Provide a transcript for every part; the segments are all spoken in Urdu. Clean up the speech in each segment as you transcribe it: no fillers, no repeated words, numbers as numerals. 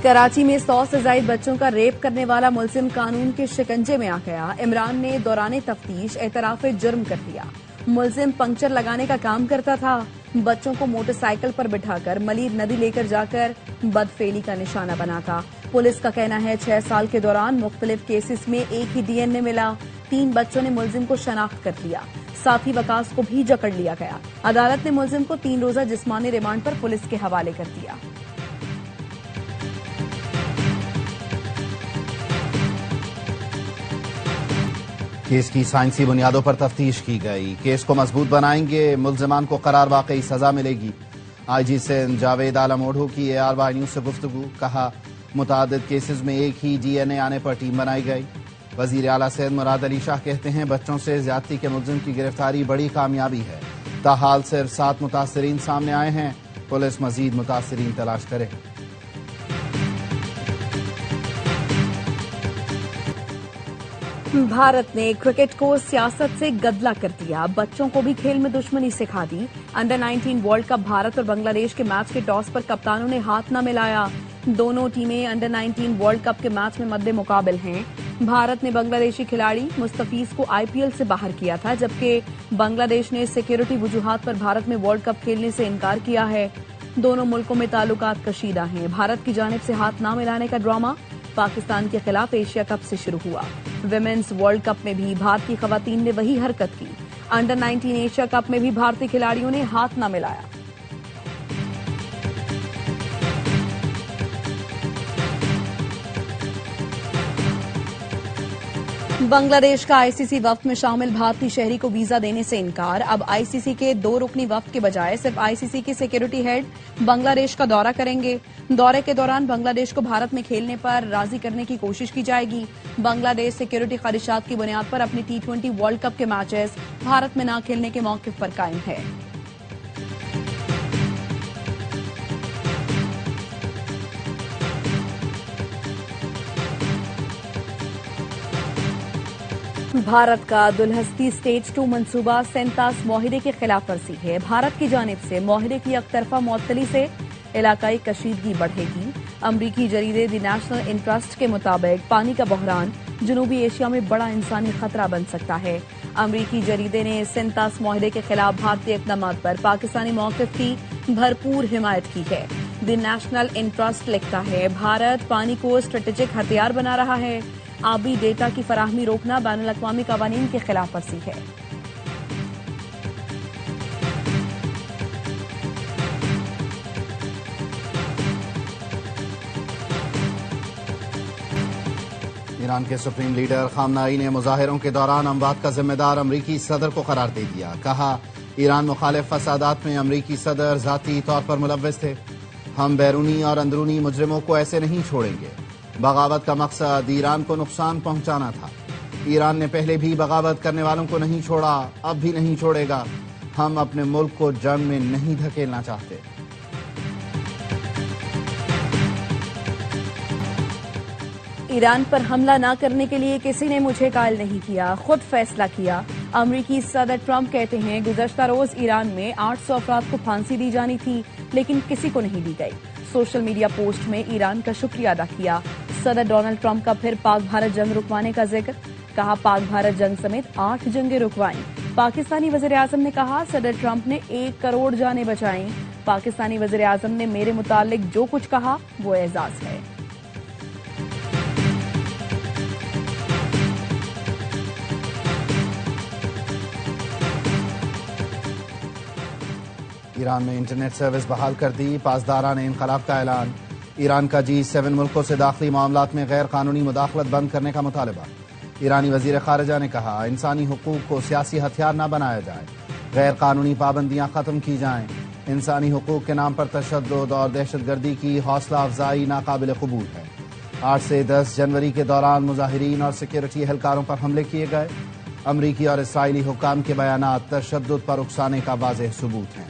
کراچی میں 100 سے زائد بچوں کا ریپ کرنے والا ملزم قانون کے شکنجے میں آ گیا۔ عمران نے دوران تفتیش اعتراف جرم کر دیا۔ ملزم پنکچر لگانے کا کام کرتا تھا۔ بچوں کو موٹر سائیکل پر بٹھا کر ملیر ندی لے کر جا کر بدفعلی کا نشانہ بنا تھا۔ پولیس کا کہنا ہے 6 سال کے دوران مختلف کیسز میں ایک ہی ڈی این اے ملا۔ 3 بچوں نے ملزم کو شناخت کر لیا۔ ساتھی وکاس کو بھی جکڑ لیا گیا۔ عدالت نے ملزم کو 3 روزہ جسمانی ریمانڈ پر پولیس کے حوالے کر دیا۔ کیس کی سائنسی بنیادوں پر تفتیش کی گئی۔ کیس کو مضبوط بنائیں گے، ملزمان کو قرار واقعی سزا ملے گی۔ آئی جی سندھ جاوید عالم اوڈھو کی ARY نیوز سے گفتگو، کہا متعدد کیسز میں ایک ہی ڈی این اے آنے پر ٹیم بنائی گئی۔ وزیر اعلیٰ سندھ مراد علی شاہ کہتے ہیں بچوں سے زیادتی کے ملزم کی گرفتاری بڑی کامیابی ہے۔ تاحال صرف 7 متاثرین سامنے آئے ہیں۔ پولیس مزید متاثرین تلاش کرے۔ بھارت نے کرکٹ کو سیاست سے گدلا کر دیا، بچوں کو بھی کھیل میں دشمنی سکھا دی۔ انڈر 19 ورلڈ کپ بھارت اور بنگلہ دیش کے میچ کے ٹاس پر کپتانوں نے ہاتھ نہ ملایا۔ دونوں ٹیمیں انڈر 19 ورلڈ کپ کے میچ میں مد مقابل ہیں۔ بھارت نے بنگلہ دیشی کھلاڑی مستفیض کو IPL سے باہر کیا تھا، جبکہ بنگلہ دیش نے سیکیورٹی وجوہات پر بھارت میں ورلڈ کپ کھیلنے سے انکار کیا ہے۔ دونوں ملکوں میں تعلقات کشیدہ ہیں۔ بھارت کی جانب سے ہاتھ نہ ملانے کا ڈرامہ پاکستان کے خلاف ایشیا کپ سے شروع ہوا۔ ویمنز ورلڈ کپ میں بھی بھارتی خواتین نے وہی حرکت کی۔ انڈر 19 ایشیا کپ میں بھی بھارتی کھلاڑیوں نے ہاتھ نہ ملایا۔ بنگلہ دیش کا ICC وفد میں شامل بھارتی شہری کو ویزا دینے سے انکار۔ اب ICC کے 2 رکنی وفد کے بجائے صرف ICC کے سیکیورٹی ہیڈ بنگلہ دیش کا دورہ کریں گے۔ دورے کے دوران بنگلہ دیش کو بھارت میں کھیلنے پر راضی کرنے کی کوشش کی جائے گی۔ بنگلہ دیش سیکیورٹی خدشات کی بنیاد پر اپنی T20 ورلڈ کپ کے میچز بھارت میں نہ کھیلنے کے موقف پر قائم ہے۔ بھارت کا دلہستی سٹیج 2 منصوبہ سینتاس معاہدے کی خلاف ورزی ہے۔ بھارت کی جانب سے معاہدے کی یک طرفہ معطلی سے علاقائی کشیدگی بڑھے گی۔ امریکی جریدے دی نیشنل انٹرسٹ کے مطابق پانی کا بحران جنوبی ایشیا میں بڑا انسانی خطرہ بن سکتا ہے۔ امریکی جریدے نے سینتاس معاہدے کے خلاف بھارتی اقدامات پر پاکستانی موقف کی بھرپور حمایت کی ہے۔ دی نیشنل انٹرسٹ لکھتا ہے بھارت پانی کو اسٹریٹجک ہتھیار بنا رہا ہے۔ آبی ڈیٹا کی فراہمی روکنا بین الاقوامی قوانین کی خلاف ورزی ہے۔ ایران کے سپریم لیڈر خامنائی نے مظاہروں کے دوران اموات کا ذمہ دار امریکی صدر کو قرار دے دیا۔ کہا ایران مخالف فسادات میں امریکی صدر ذاتی طور پر ملوث تھے۔ ہم بیرونی اور اندرونی مجرموں کو ایسے نہیں چھوڑیں گے۔ بغاوت کا مقصد ایران کو نقصان پہنچانا تھا۔ ایران نے پہلے بھی بغاوت کرنے والوں کو نہیں چھوڑا، اب بھی نہیں چھوڑے گا۔ ہم اپنے ملک کو جنگ میں نہیں دھکیلنا چاہتے۔ ایران پر حملہ نہ کرنے کے لیے کسی نے مجھے قائل نہیں کیا، خود فیصلہ کیا۔ امریکی صدر ٹرمپ کہتے ہیں گزشتہ روز ایران میں 800 افراد کو پھانسی دی جانی تھی، لیکن کسی کو نہیں دی گئی۔ سوشل میڈیا پوسٹ میں ایران کا شکریہ ادا کیا۔ صدر ڈونلڈ ٹرمپ کا پھر پاک بھارت جنگ رکوانے کا ذکر، کہا پاک بھارت جنگ سمیت 8 جنگیں رکوائیں۔ پاکستانی وزیر اعظم نے کہا صدر ٹرمپ نے 1 کروڑ جانیں بچائیں۔ پاکستانی وزیر اعظم نے میرے متعلق جو کچھ کہا وہ اعزاز ہے۔ ایران میں انٹرنیٹ سروس بحال کر دی، پاسداران انقلاب کا اعلان۔ ایران کا G7 ملکوں سے داخلی معاملات میں غیر قانونی مداخلت بند کرنے کا مطالبہ۔ ایرانی وزیر خارجہ نے کہا انسانی حقوق کو سیاسی ہتھیار نہ بنایا جائے، غیر قانونی پابندیاں ختم کی جائیں۔ انسانی حقوق کے نام پر تشدد اور دہشت گردی کی حوصلہ افزائی ناقابل قبول ہے۔ 8 سے 10 جنوری کے دوران مظاہرین اور سیکیورٹی اہلکاروں پر حملے کیے گئے۔ امریکی اور اسرائیلی حکام کے بیانات تشدد پر اکسانے کا واضح ثبوت ہیں۔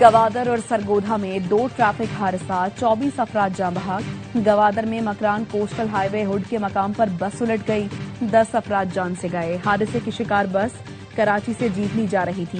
گوادر اور سرگودھا میں 2 ٹریفک حادثات، 24 افراد جاں بحق۔ گوادر میں مکران کوسٹل ہائی وے ہڈ کے مقام پر بس الٹ گئی، 10 افراد جان سے گئے۔ حادثے کی شکار بس کراچی سے جیتنی جا رہی تھی۔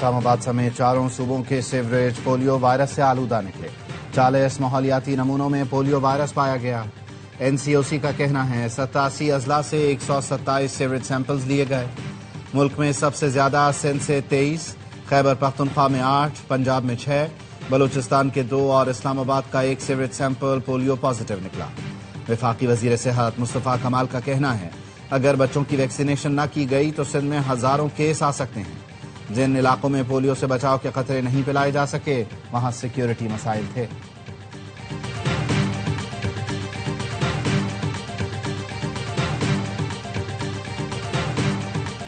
اسلام آباد سمیت 4 صوبوں کے سیوریج پولیو وائرس سے آلودہ نکلے 40 ماحولیاتی نمونوں میں پولیو وائرس پایا گیا NCOC کا کہنا ہے 87 اضلاع سے 127 سیوریج سیمپلز لیے گئے ملک میں سب سے زیادہ سندھ سے 23 خیبر پختونخوا میں 8 پنجاب میں 6 بلوچستان کے 2 اور اسلام آباد کا 1 سیوریج سیمپل پولیو پازیٹیو نکلا وفاقی وزیر صحت مصطفیٰ کمال کا کہنا ہے اگر بچوں کی ویکسینیشن نہ کی گئی تو سندھ میں ہزاروں کیس آ سکتے ہیں جن علاقوں میں پولیو سے بچاؤ کے خطرے نہیں پلائے جا سکے وہاں سیکیورٹی مسائل تھے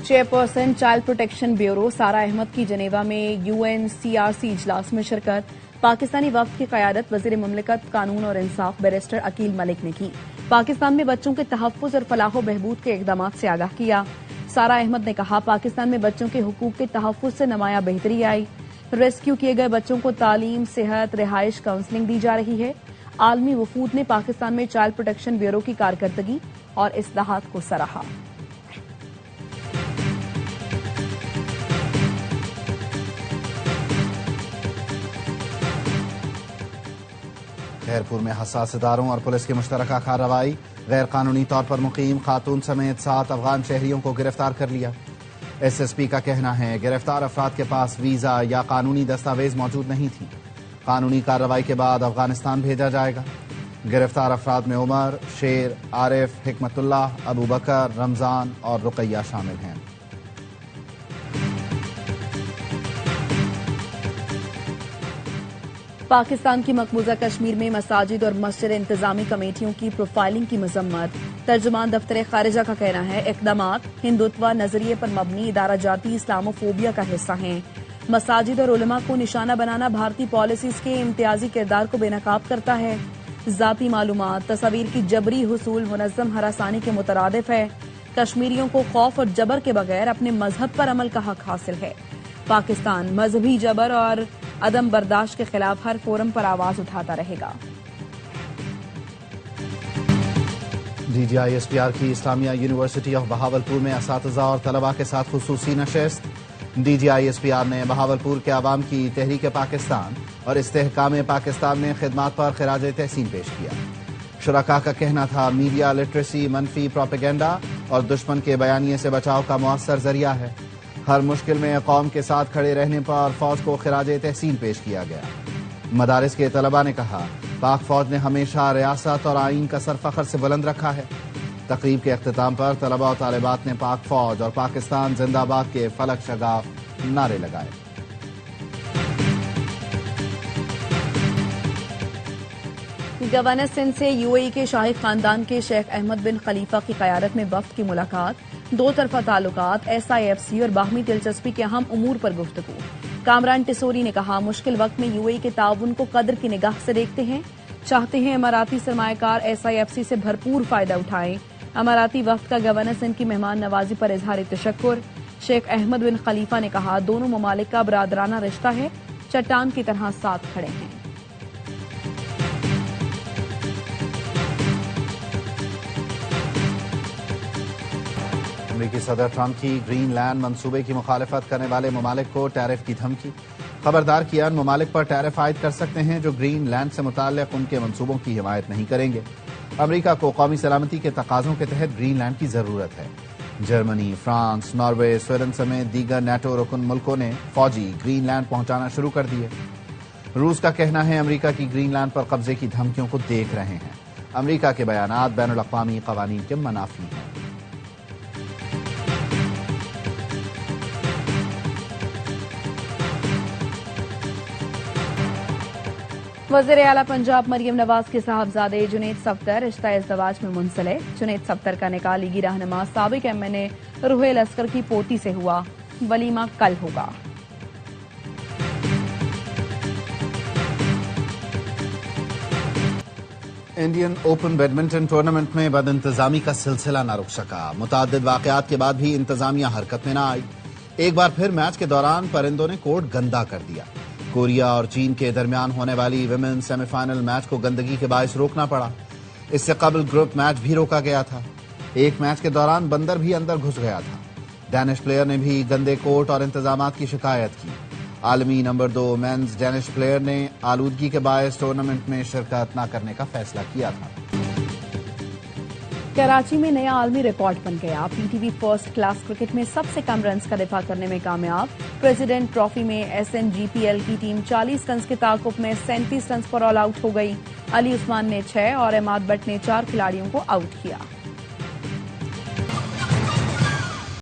chairperson child protection bureau Sara Ahmed کی جنیوا میں UNCRC اجلاس میں شرکت پاکستانی وفد کی قیادت وزیر مملکت قانون اور انصاف بیرسٹر عقیل ملک نے کی پاکستان میں بچوں کے تحفظ اور فلاح و بہبود کے اقدامات سے آگاہ کیا سارہ احمد نے کہا پاکستان میں بچوں کے حقوق کے تحفظ سے نمایاں بہتری آئی ریسکیو کیے گئے بچوں کو تعلیم صحت رہائش کاؤنسلنگ دی جا رہی ہے عالمی وفود نے پاکستان میں چائلڈ پروٹیکشن بیورو کی کارکردگی اور اصلاحات کو سراہا خیرپور میں حساس اداروں اور پولیس کی مشترکہ کارروائی غیر قانونی طور پر مقیم خاتون سمیت 7 افغان شہریوں کو گرفتار کر لیا SSP کا کہنا ہے گرفتار افراد کے پاس ویزا یا قانونی دستاویز موجود نہیں تھی قانونی کارروائی کے بعد افغانستان بھیجا جائے گا گرفتار افراد میں عمر شیر عارف حکمت اللہ ابو بکر رمضان اور رقیہ شامل ہیں پاکستان کی مقبوضہ کشمیر میں مساجد اور مسجد انتظامی کمیٹیوں کی پروفائلنگ کی مذمت ترجمان دفتر خارجہ کا کہنا ہے اقدامات ہندوتوا نظریے پر مبنی ادارہ جاتی اسلاموفوبیا کا حصہ ہیں مساجد اور علماء کو نشانہ بنانا بھارتی پالیسیز کے امتیازی کردار کو بے نقاب کرتا ہے ذاتی معلومات تصاویر کی جبری حصول منظم ہراسانی کے مترادف ہے کشمیریوں کو خوف اور جبر کے بغیر اپنے مذہب پر عمل کا حق حاصل ہے پاکستان مذہبی جبر اور عدم برداشت کے خلاف ہر فورم پر آواز اٹھاتا رہے گا DGI-SPR کی اسلامیہ یونیورسٹی آف بہاولپور میں اساتذہ اور طلباء کے ساتھ خصوصی نشست DGI-SPR نے بہاولپور کے عوام کی تحریک پاکستان اور استحکام پاکستان میں خدمات پر خراج تحسین پیش کیا شرکاء کا کہنا تھا میڈیا لٹریسی منفی پروپیگنڈا اور دشمن کے بیانیے سے بچاؤ کا مؤثر ذریعہ ہے ہر مشکل میں قوم کے ساتھ کھڑے رہنے پر فوج کو خراج تحسین پیش کیا گیا مدارس کے طلباء نے کہا پاک فوج نے ہمیشہ ریاست اور آئین کا سر فخر سے بلند رکھا ہے تقریب کے اختتام پر طلباء و طالبات نے پاک فوج اور پاکستان زندہ باد کے فلک شگاف نعرے لگائے گورنر سندھ سے UAE کے شاہی خاندان کے شیخ احمد بن خلیفہ کی قیادت میں وفد کی ملاقات دو طرفہ تعلقات SIFC اور باہمی دلچسپی کے اہم امور پر گفتگو کامران ٹسوری نے کہا مشکل وقت میں UAE کے تعاون کو قدر کی نگاہ سے دیکھتے ہیں چاہتے ہیں اماراتی سرمایہ کار SIFC سے بھرپور فائدہ اٹھائیں اماراتی وفد کا گورنر سندھ کی مہمان نوازی پر اظہار تشکر شیخ احمد بن خلیفہ نے کہا دونوں ممالک کا برادرانہ رشتہ ہے چٹان کی طرح ساتھ کھڑے ہیں امریکی صدر ٹرمپ کی گرین لینڈ منصوبے کی مخالفت کرنے والے ممالک کو ٹیرف کی دھمکی خبردار کیا ان ممالک پر ٹیرف عائد کر سکتے ہیں جو گرین لینڈ سے متعلق ان کے منصوبوں کی حمایت نہیں کریں گے امریکہ کو قومی سلامتی کے تقاضوں کے تحت گرین لینڈ کی ضرورت ہے جرمنی فرانس ناروے سویڈن سمیت دیگر نیٹو رکن ملکوں نے فوجی گرین لینڈ پہنچانا شروع کر دیے روس کا کہنا ہے امریکہ کی گرین لینڈ پر قبضے کی دھمکیوں کو دیکھ رہے ہیں امریکہ کے بیانات بین الاقوامی قوانین کے منافی ہیں وزیر اعلیٰ پنجاب مریم نواز کے صاحبزادے جنید صفدر رشتہ ازدواج میں منسلک جنید صفدر کا نکاح لیگی رہنما سابق MNA روحیل اسکر کی پوتی سے ہوا ولیمہ کل ہوگا انڈین اوپن بیڈمنٹن ٹورنامنٹ میں بد انتظامی کا سلسلہ نہ رک سکا متعدد واقعات کے بعد بھی انتظامیہ حرکت میں نہ آئی ایک بار پھر میچ کے دوران پرندوں نے کورٹ گندا کر دیا کوریا اور چین کے درمیان ہونے والی ویمن سیمی فائنل میچ کو گندگی کے باعث روکنا پڑا اس سے قبل گروپ میچ بھی روکا گیا تھا ایک میچ کے دوران بندر بھی اندر گھس گیا تھا ڈینش پلیئر نے بھی گندے کورٹ اور انتظامات کی شکایت کی۔ عالمی نمبر 2 مینز ڈینش پلیئر نے آلودگی کے باعث ٹورنامنٹ میں شرکت نہ کرنے کا فیصلہ کیا تھا۔ کراچی میں نیا عالمی ریکارڈ بن گیا۔ P T V first class cricket میں سب سے کم رنز کا دفاع کرنے میں کامیاب۔ پریزیڈنٹ ٹرافی میں S N G P L کی ٹیم 40 رنز کے تعاقب میں 37 رنز پر آل آؤٹ ہو گئی۔ علی عثمان نے 6 اور عماد بٹ نے 4 کھلاڑیوں کو آؤٹ کیا۔